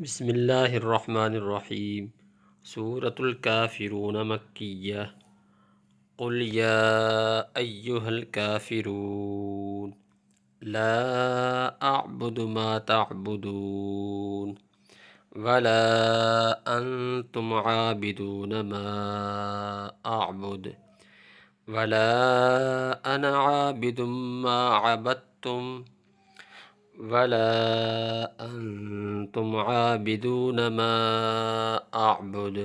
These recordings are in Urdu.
بسم اللہ الرحمن الرحیم۔ سورة الکافرون مکیہ۔ قل یا ایہا الکافرون لا اعبد ما تعبدون ولا انتم عابدون ما اعبد ولا انا عابد ما عبدتم ولا انتم عابدون ما اعبد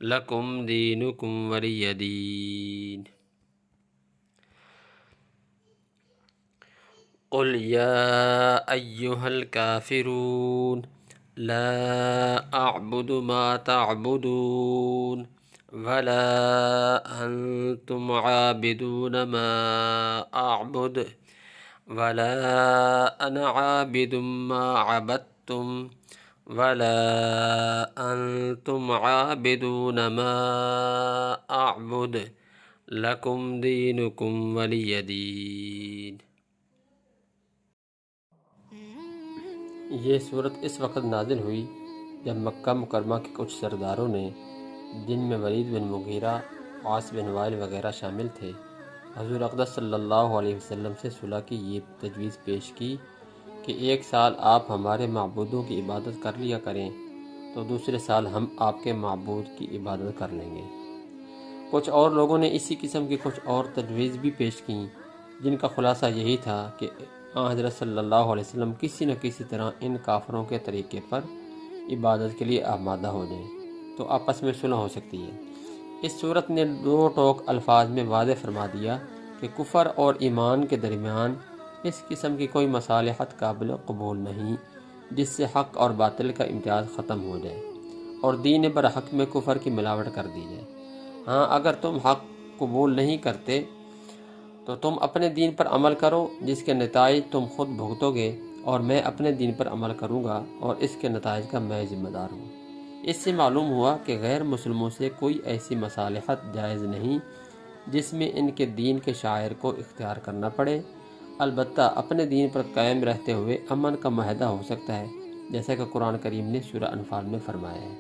لکم دینکم ولی دین۔ قل یا ایہا الکافرون لا اعبد ما تعبدون ولا انتم عابدون ما اعبد ولا انا عابد ما عبدتم ولا انتم عابدون ما اعبد لکم دینکم ولی دین۔ یہ صورت اس وقت نازل ہوئی جب مکہ مکرمہ کے کچھ سرداروں نے، جن میں ولید بن مغیرہ، عاص بن وائل وغیرہ شامل تھے، حضور اقدس صلی اللہ علیہ وسلم سے صلح کی یہ تجویز پیش کی کہ 1 سال آپ ہمارے معبودوں کی عبادت کر لیا کریں تو دوسرے سال ہم آپ کے معبود کی عبادت کر لیں گے۔ کچھ اور لوگوں نے اسی قسم کی کچھ اور تجویز بھی پیش کیں، جن کا خلاصہ یہی تھا کہ حضرت صلی اللہ علیہ وسلم کسی نہ کسی طرح ان کافروں کے طریقے پر عبادت کے لیے آمادہ ہو جائیں تو آپس میں صلح ہو سکتی ہے۔ اس صورت نے 2 ٹوک الفاظ میں واضح فرما دیا کہ کفر اور ایمان کے درمیان اس قسم کی کوئی مصالحت قابل قبول نہیں جس سے حق اور باطل کا امتیاز ختم ہو جائے اور دین برحق میں کفر کی ملاوٹ کر دی جائے۔ ہاں، اگر تم حق قبول نہیں کرتے تو تم اپنے دین پر عمل کرو جس کے نتائج تم خود بھگتو گے، اور میں اپنے دین پر عمل کروں گا اور اس کے نتائج کا میں ذمہ دار ہوں۔ اس سے معلوم ہوا کہ غیر مسلموں سے کوئی ایسی مصالحت جائز نہیں جس میں ان کے دین کے شاعر کو اختیار کرنا پڑے، البتہ اپنے دین پر قائم رہتے ہوئے امن کا معاہدہ ہو سکتا ہے، جیسا کہ قرآن کریم نے سورہ انفال میں فرمایا ہے۔